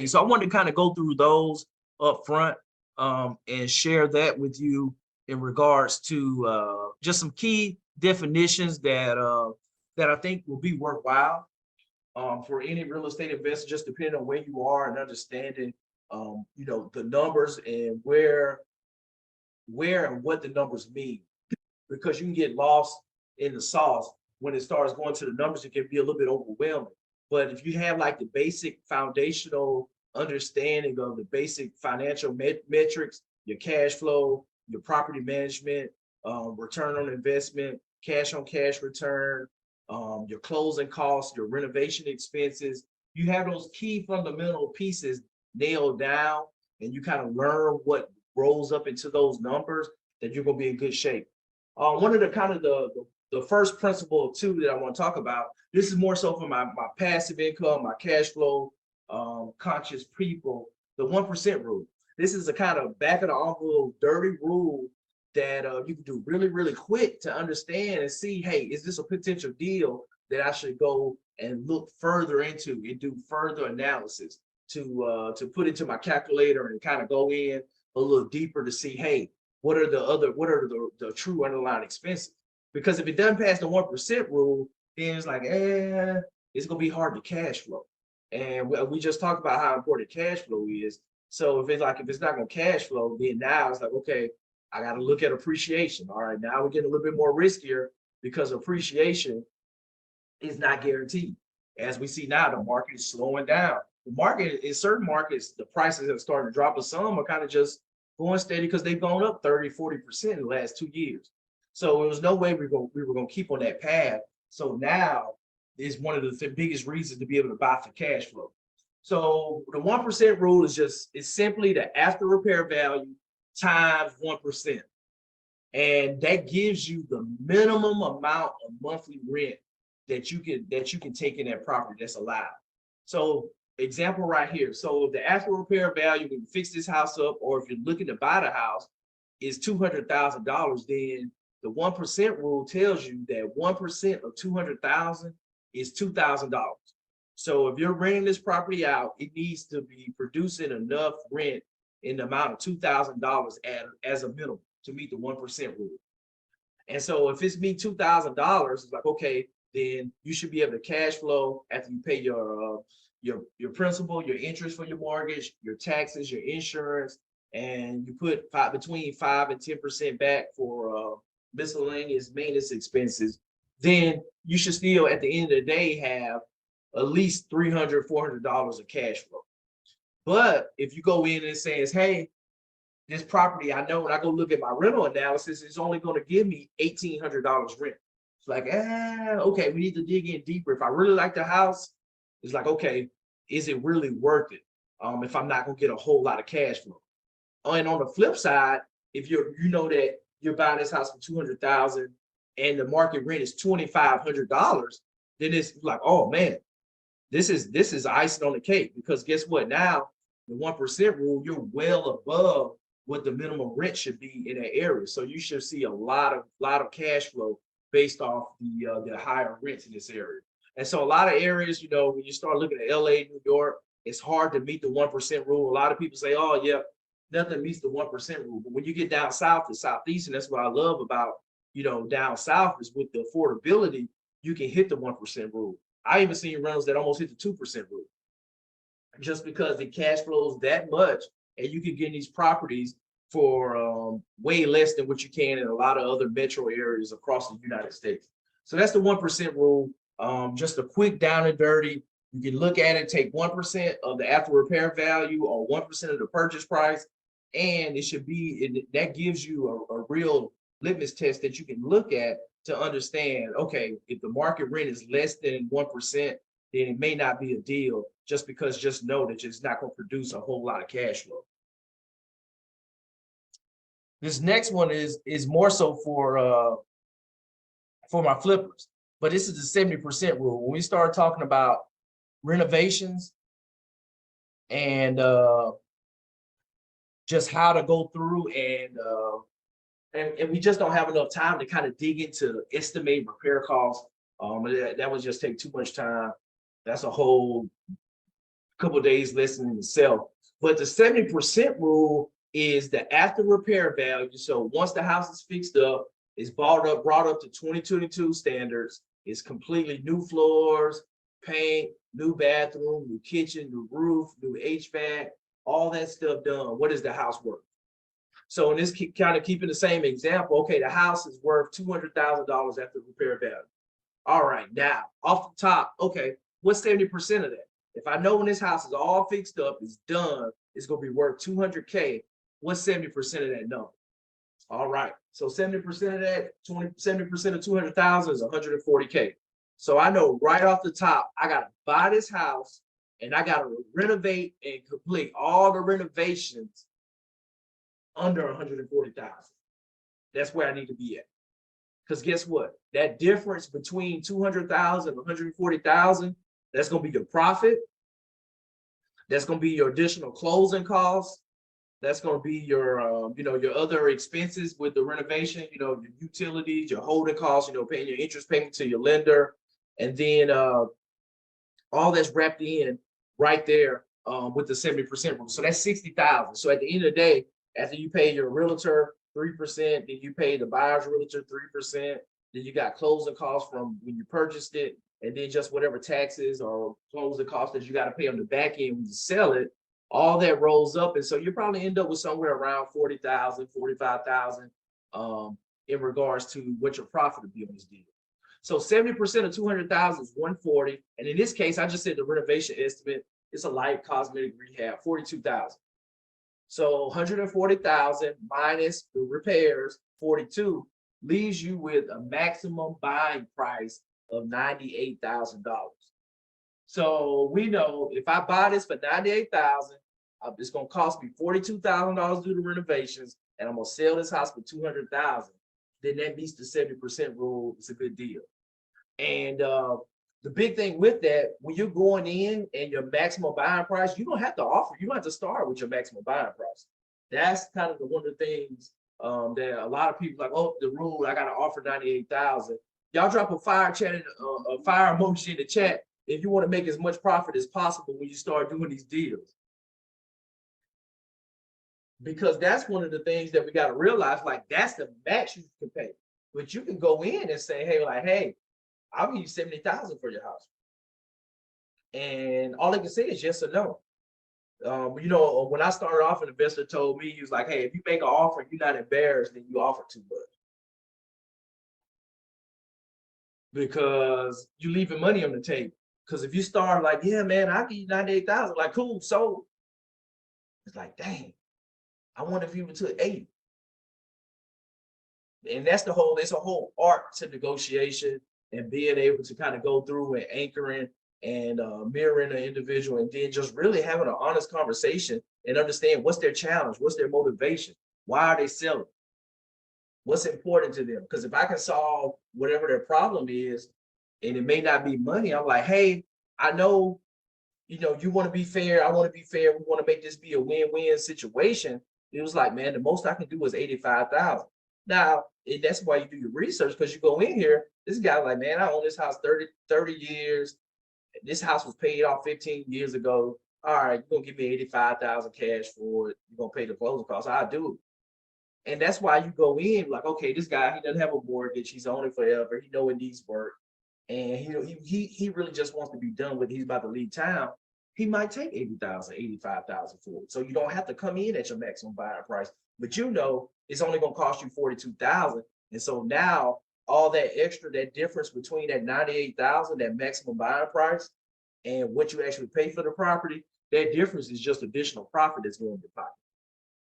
So I wanted to kind of go through those up front and share that with you in regards to just some key definitions that I think will be worthwhile for any real estate investor, just depending on where you are and understanding, the numbers and where and what the numbers mean, because you can get lost in the sauce when it starts going to the numbers. It can be a little bit overwhelming. But if you have like the basic foundational understanding of the basic financial metrics, your cash flow, your property management, return on investment, cash on cash return, your closing costs, your renovation expenses, you have those key fundamental pieces nailed down, and you kind of learn what rolls up into those numbers, that you're going to be in good shape. One of the kind of the first principle two that I want to talk about, this is more so for my passive income, my cash flow conscious people, the 1% rule. This is a kind of back of the envelope dirty rule that you can do really, really quick to understand and see, hey, is this a potential deal that I should go and look further into and do further analysis to put into my calculator and kind of go in a little deeper to see, hey, what are the true underlying expenses? Because if it doesn't pass the 1% rule, then it's like, it's gonna be hard to cash flow. And we just talked about how important cash flow is. So if it's not gonna cash flow, then now it's like, okay, I got to look at appreciation. All right, now we're getting a little bit more riskier because appreciation is not guaranteed. As we see now, the market is slowing down. The market in certain markets, the prices have started to drop, but some are kind of just going steady because they've gone up 30–40% in the last 2 years. So there was no way we were going to keep on that path. So now is one of the biggest reasons to be able to buy for cash flow. So the 1% rule is simply the after repair value times 1. And that gives you the minimum amount of monthly rent that you can take in that property that's allowed. So example right here. So the after repair value, when you fix this house up, or if you're looking to buy the house, is $200,000, then the 1% rule tells you that 1% of 200,000 is $2,000. So if you're renting this property out, it needs to be producing enough rent in the amount of $2,000 as a minimum to meet the 1% rule. And so if it's meet $2,000, it's like, okay, then you should be able to cash flow after you pay your principal, your interest for your mortgage, your taxes, your insurance, and you put between 5 and 10% back for miscellaneous maintenance expenses. Then you should still, at the end of the day, have at least $300–400 of cash flow. But if you go in and it says, hey, this property, I know when I go look at my rental analysis, it's only going to give me $1,800 rent. It's like, okay, we need to dig in deeper. If I really like the house, it's like, okay, is it really worth it? If I'm not going to get a whole lot of cash flow. And on the flip side, if you know that you're buying this house for $200,000 and the market rent is $2,500, then it's like, oh man, this is icing on the cake, because guess what? Now the 1% rule, you're well above what the minimum rent should be in that area. So you should see a lot of cash flow based off the higher rents in this area. And so a lot of areas, when you start looking at LA, New York, it's hard to meet the 1% rule. A lot of people say, oh yeah, nothing meets the 1% rule. But when you get down south to Southeast, and that's what I love about, down south, is with the affordability, you can hit the 1% rule. I even seen rentals that almost hit the 2% rule, just because the cash flows that much, and you can get these properties for way less than what you can in a lot of other metro areas across the United States. So that's the 1% rule. Just a quick down and dirty. You can look at it, take 1% of the after repair value or 1% of the purchase price, and it should be, that gives you a real litmus test that you can look at to understand, okay, if the market rent is less than 1%, then it may not be a deal, just know that it's not going to produce a whole lot of cash flow. This next one is more so for my flippers, but this is the 70% rule. When we start talking about renovations and just how to go through and we just don't have enough time to kind of dig into estimate repair costs. That would just take too much time. That's a whole couple of days less than the sell. But the 70% rule is the after repair value. So once the house is fixed up, it's brought up to 2022 standards. It's completely new floors, paint, new bathroom, new kitchen, new roof, new HVAC, all that stuff done. What is the house worth? So in this kind of keeping the same example, okay, the house is worth $200,000 after repair value. All right, now off the top, okay, what's 70% of that? If I know when this house is all fixed up, it's done, it's gonna be worth 200K, what's 70% of that number? All right, so 70% of that, 70% of 200,000 is 140K. So I know right off the top, I gotta buy this house and I gotta renovate and complete all the renovations under 140,000. That's where I need to be at. Because guess what? That difference between 200,000 and 140,000, that's going to be your profit. That's going to be your additional closing costs. That's going to be your, your other expenses with the renovation, your utilities, your holding costs, paying your interest payment to your lender. And then all that's wrapped in right there with the 70% rule. So that's 60,000. So at the end of the day, after you pay your realtor 3%, then you pay the buyer's realtor 3%, then you got closing costs from when you purchased it, and then just whatever taxes or closing costs that you got to pay on the back end when you sell it, all that rolls up. And so you probably end up with somewhere around 40,000, 45,000 in regards to what your profit would be on this deal. So 70% of 200,000 is 140. And in this case, I just said the renovation estimate, it's a light cosmetic rehab, 42,000. So 140,000 minus the repairs, 42, leaves you with a maximum buying price of $98,000. So we know if I buy this for $98,000, it's going to cost me $42,000 to do the renovations, and I'm going to sell this house for $200,000. Then that meets the 70% rule. It's a good deal. And the big thing with that, when you're going in and your maximum buying price, you don't have to offer, you don't have to start with your maximum buying price. That's kind of one of the things that a lot of people like, oh, the rule, I got to offer 98,000. Y'all drop a fire emoji in the chat if you want to make as much profit as possible when you start doing these deals. Because that's one of the things that we got to realize, like that's the max you can pay. But you can go in and say, hey, I'll give you 70,000 for your house. And all they can say is yes or no. When I started off, an investor told me, he was like, hey, if you make an offer, you're not embarrassed, then you offer too much. Because you're leaving money on the table. Because if you start like, yeah, man, I'll give you 98,000, like, cool, so it's like, dang, I wonder if you took 80. And that's it's a whole art to negotiation and being able to kind of go through and anchoring and mirroring an individual, and then just really having an honest conversation and understand what's their challenge, what's their motivation, why are they selling, what's important to them. Because if I can solve whatever their problem is, and it may not be money, I'm like, hey, I know, you want to be fair, I want to be fair, we want to make this be a win-win situation. It was like, man, the most I can do is 85,000. Now, and that's why you do your research, because you go in here, this guy like, man, I own this house 30 years. This house was paid off 15 years ago. All right, you're going to give me 85,000 cash for it. You're going to pay the closing costs. I'll do it. And that's why you go in like, okay, this guy, he doesn't have a mortgage. He's on it forever. He know it needs work. And he really just wants to be done with it. He's about to leave town. He might take 80,000, 85,000 for it. So you don't have to come in at your maximum buying price, but it's only going to cost you 42,000. And so now all that extra, that difference between that 98,000, that maximum buying price, and what you actually pay for the property, that difference is just additional profit that's going to your pocket.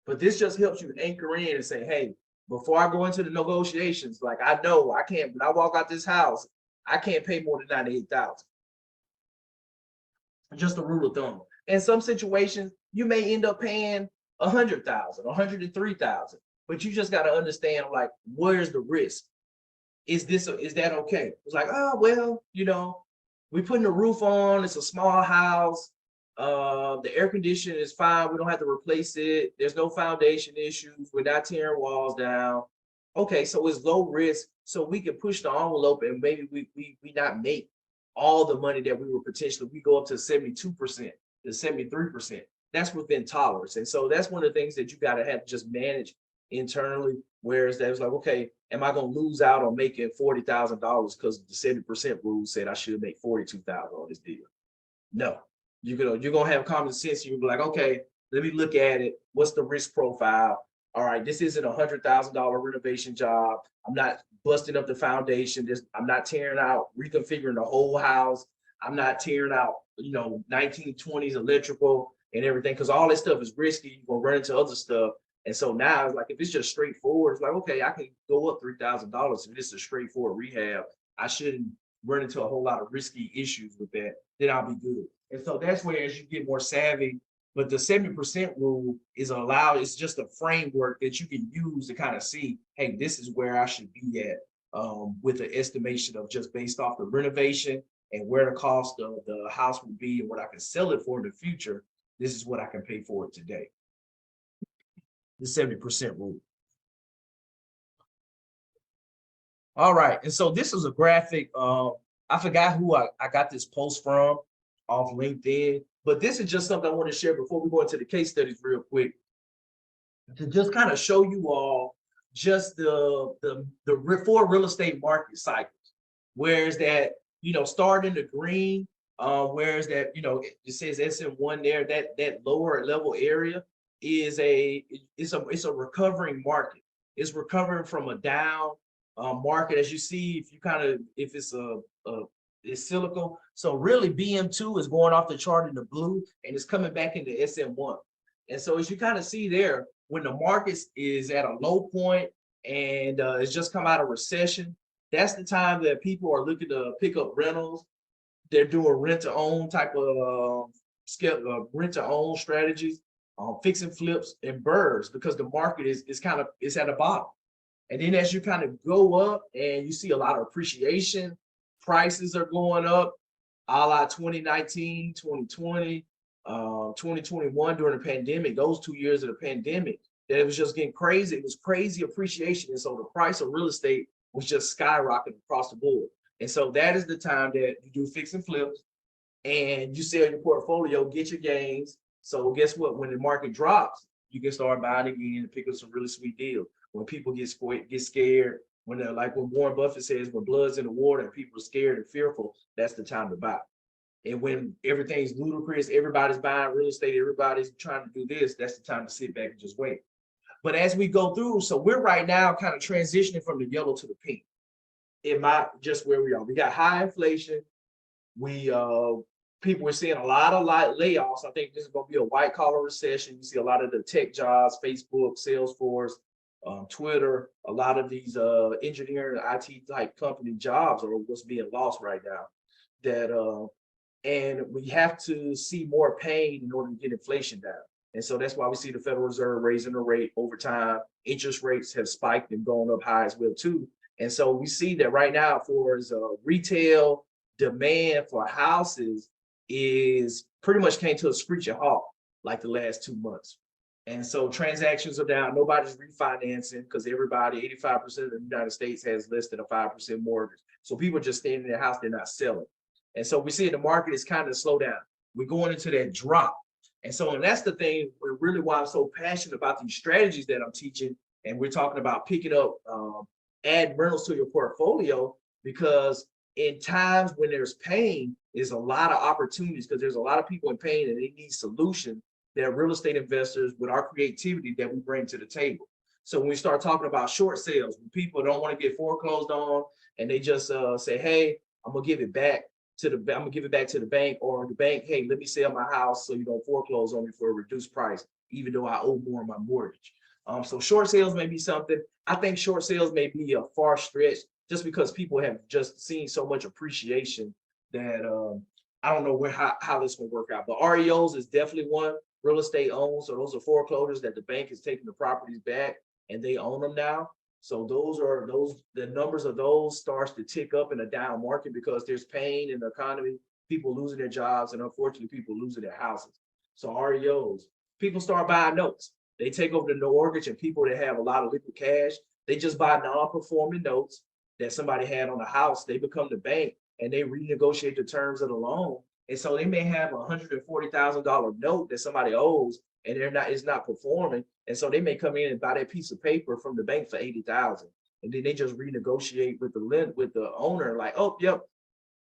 But this just helps you anchor in and say, hey, before I go into the negotiations, like I know I can't, when I walk out this house, I can't pay more than 98,000. Just a rule of thumb. In some situations, you may end up paying 100,000, 103,000, but you just got to understand, like, where's the risk? Is that okay? It's like, oh, well, we're putting the roof on. It's a small house. The air conditioning is fine. We don't have to replace it. There's no foundation issues. We're not tearing walls down. Okay, so it's low risk. So we can push the envelope and maybe we not make all the money that we were potentially, we go up to 72%. to 73%. That's within tolerance. And so that's one of the things that you got to have to just manage internally. Whereas that was like, okay, am I going to lose out on making $40,000 because the 70% rule said I should make 42,000 on this deal? No, you're gonna have common sense. You'll be like, okay, let me look at it. What's the risk profile? All right, this isn't $100,000 renovation job. I'm not busting up the foundation. I'm not tearing out, reconfiguring the whole house. I'm not tearing out, 1920s electrical and everything, because all this stuff is risky. You're gonna run into other stuff. And so now it's like, if it's just straightforward, it's like, okay, I can go up $3,000 if it's a straightforward rehab. I shouldn't run into a whole lot of risky issues with that. Then I'll be good. And so that's where, as you get more savvy, but the 70% rule it's just a framework that you can use to kind of see, hey, this is where I should be at, with the estimation of just based off the renovation and where the cost of the house will be and what I can sell it for in the future. This is what I can pay for it today. The 70% rule. All right, and so this is a graphic. I forgot who I got this post from off LinkedIn, but this is just something I want to share before we go into the case studies real quick, to just kind of show you all just the four real estate market cycles. Whereas that, start in the green, whereas that, it says SM1 there, that lower level area is it's a recovering market. It's recovering from a down market, as you see. If it's cyclical. So really BM2 is going off the chart in the blue and it's coming back into SM1. And so as you kind of see there, when the market is at a low point and it's just come out of recession, that's the time that people are looking to pick up rentals. They're doing rent to own type of rent to own strategies, fix and flips and burrs, because the market is at a bottom. And then as you kind of go up and you see a lot of appreciation, prices are going up, a la 2019, 2020, 2021 during the pandemic, those 2 years of the pandemic, that it was just getting crazy. It was crazy appreciation. And so the price of real estate was just skyrocketing across the board. And so that is the time that you do fix and flips and you sell your portfolio, get your gains. So guess what? When the market drops, you can start buying again and pick up some really sweet deals. When people get scared, when they're like when Warren Buffett says, when blood's in the water and people are scared and fearful, that's the time to buy. And when everything's ludicrous, everybody's buying real estate, everybody's trying to do this, that's the time to sit back and just wait. But as we go through, so we're right now kind of transitioning from the yellow to the pink. Just where we are. We got high inflation. People are seeing a lot of layoffs. I think this is going to be a white collar recession. You see a lot of the tech jobs, Facebook, Salesforce, Twitter, a lot of these engineering IT type company jobs are what's being lost right now. And we have to see more pain in order to get inflation down. And so that's why we see the Federal Reserve raising the rate over time. Interest rates have spiked and gone up high as well too. And so we see that right now, for retail demand for houses is pretty much came to a screeching halt like the last 2 months. And so transactions are down. Nobody's refinancing because everybody, 85% of the United States has less than a 5% mortgage. So people are just staying in their house, they're not selling. And so we see the market is kind of slow down. We're going into that drop. And so, and that's the thing, really why I'm so passionate about these strategies that I'm teaching. And we're talking about picking up, add rentals to your portfolio, because in times when there's pain, there's a lot of opportunities, because there's a lot of people in pain and they need solutions that real estate investors, with our creativity, that we bring to the table. So when we start talking about short sales, when people don't want to get foreclosed on and they just say, hey, I'm gonna give it back to the bank, or the bank, hey, let me sell my house so you don't foreclose on me for a reduced price, even though I owe more on my mortgage. So short sales may be something. I think short sales may be a far stretch, just because people have just seen so much appreciation that I don't know how this will work out. But REOs is definitely one. Real estate owned, so those are foreclosures that the bank is taking the properties back and they own them now. So the numbers of those starts to tick up in a down market, because there's pain in the economy, people losing their jobs, and unfortunately people losing their houses. So REOs, people start buying notes. They take over the mortgage, and people that have a lot of liquid cash, they just buy non-performing notes that somebody had on the house. They become the bank and they renegotiate the terms of the loan, And so they may have $140,000 note that somebody owes, and it's not performing. And so they may come in and buy that piece of paper from the bank for 80,000. And then they just renegotiate with the owner, like, oh, yep,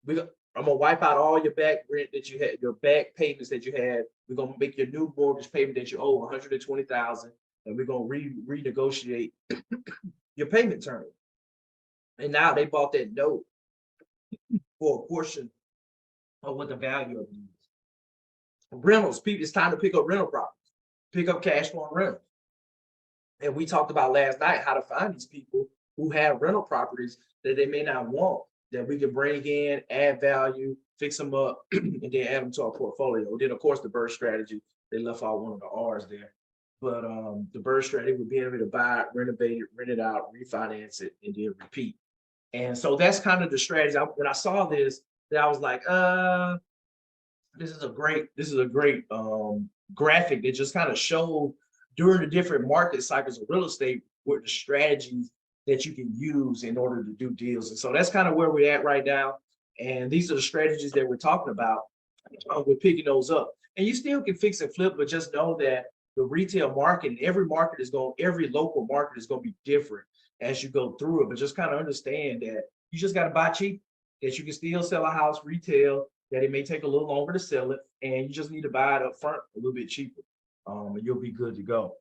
I'm gonna wipe out all your back rent that you had, your back payments that you had. We're gonna make your new mortgage payment that you owe 120,000, and we're gonna renegotiate your payment term. And now they bought that note for a portion of what the value of it is. Rentals, people, it's time to pick up rental properties, pick up cash flow rentals. And we talked about last night how to find these people who have rental properties that they may not want, that we can bring in, add value, fix them up, and then add them to our portfolio. Then, of course, the BRRRR strategy, they left out one of the R's there. But the BRRRR strategy would be able to buy it, renovate it, rent it out, refinance it, and then repeat. And so that's kind of the strategy. When I saw this, that I was like, this is a great graphic that just kind of showed during the different market cycles of real estate what the strategies that you can use in order to do deals. And so that's kind of where we're at right now. And these are the strategies that we're talking about. We're picking those up. And you still can fix and flip, but just know that the retail market, every local market is going to be different as you go through it. But just kind of understand that you just got to buy cheap, that you can still sell a house retail, that it may take a little longer to sell it, and you just need to buy it up front a little bit cheaper, and you'll be good to go.